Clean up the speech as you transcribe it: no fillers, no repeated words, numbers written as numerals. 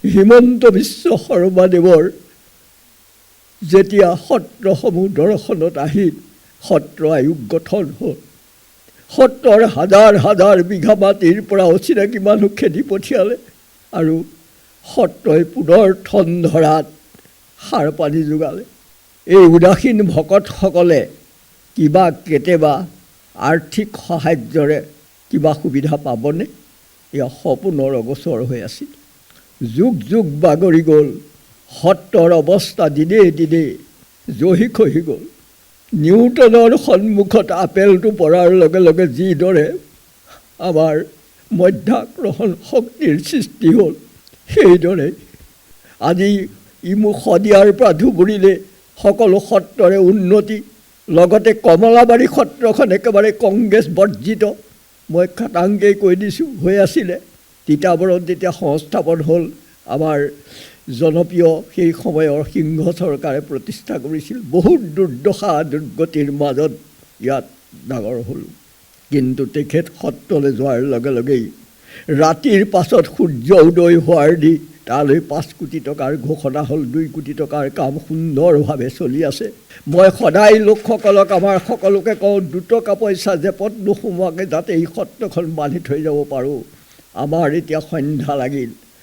হিমন্ত বিশ্ব শৰ্মাদেৱৰ যেতিয়া সত্ৰসমূহ দৰ্শনত আহিল, সত্ৰ আয়োগ গঠন হ'ল। সত্ৰৰ হাজাৰ হাজাৰ বিঘা মাটিৰ পৰা অচিনাকি মানুহ খেদি পঠিয়ালে আৰু সত্ৰই পুনৰ ঠন ধৰাত সাৰ পানী যোগালে। এই উদাসীন ভকতসকলে কিবা কেতিয়াবা আৰ্থিক সাহাৰ্যৰে কিবা সুবিধা পাবনে? এয়া সপোনৰ অগোচৰ হৈ আছিল। যুগ যুগ বাগৰি গ'ল, সত্ৰৰ অৱস্থা দিনে দিনে জহি খহি গ'ল। নিউটনৰ সন্মুখত আপেলটো পৰাৰ লগে লগে যিদৰে আমাৰ মধ্যাকৰ্ষণ শক্তিৰ সৃষ্টি হ'ল, সেইদৰে আজি ইমু শদিয়াৰ পৰা ধুবুৰীলৈ সকলো সত্ৰৰে উন্নতি, লগতে কমলাবাৰী সত্ৰখন একেবাৰে কংগ্ৰেছ বৰ্জিত। মই খাটাংকেই কৈ দিছোঁ, হৈ আছিলে। তিতাবৰত যেতিয়া সংস্থাপন হ'ল, আমাৰ জনপ্ৰিয় সেই সময়ৰ সিংহ চৰকাৰে প্ৰতিষ্ঠা কৰিছিল। বহুত দুৰ্দশা দুৰ্গতিৰ মাজত ইয়াত ডাঙৰ হ'ল। কিন্তু তেখেত সত্ৰলৈ যোৱাৰ লগে লগেই ৰাতিৰ পাছত সূৰ্য উদয় হোৱাৰ দি তালৈ 5 কোটি টকাৰ ঘোষণা হ'ল। 2 কোটি টকাৰ কাম সুন্দৰভাৱে চলি আছে। মই সদায় লোকসকলক, আমাৰ সকলোকে কওঁ, 2 টকা পইচা জেপত নোসোমোৱাকৈ যাতে এই সত্ৰখন বান্ধি থৈ যাব পাৰোঁ। আমাৰ এতিয়া সন্ধ্যা লাগিল।